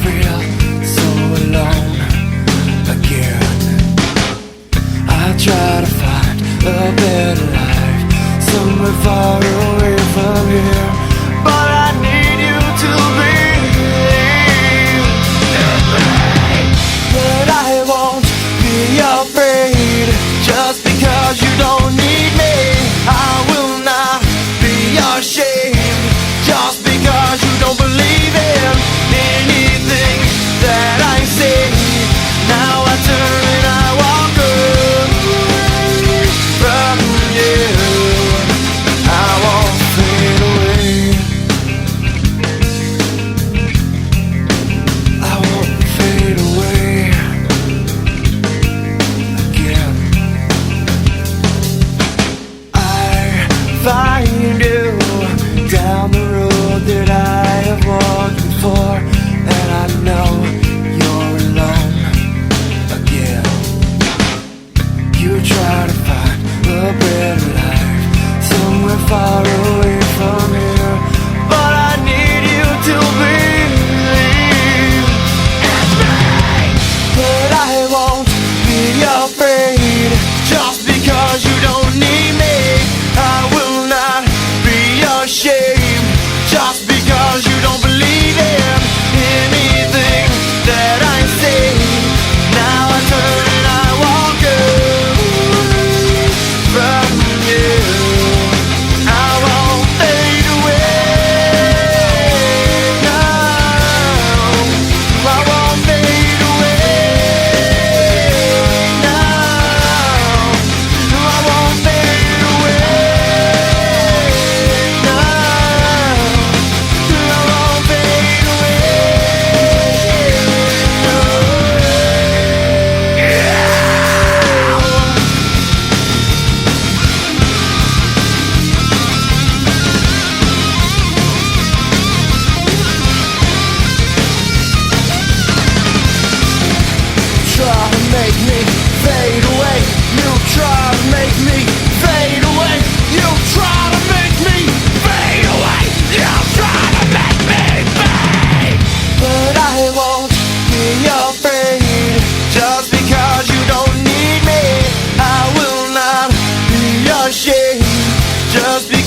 feel so alone again. I try to find a better life somewhere far away from here, but I need you to believe in me. But I won't be afraid just because you don't need me. I will not be ashamed just because you don't believe in anything that I say. Now I turn and I walk away from you. I won't fade away. I won't fade away again. I find you down the road that I have walked before, and I know you're alone again. You try to find a better life somewhere far away from here, but I need you to believe in me. But I won't be afraid just because you don't need me. I will not be ashamed just because you don't believe in anything that I say. Now I turn and I walk away from you. I won't fade away. No, I won't fade away. No, I won't fade away. No, I won't fade away. No. Try to make me fade away. You try to make me fade away. You try to make me fade away. You try to make me fade. But I won't be afraid just because you don't need me. I will not be ashamed just because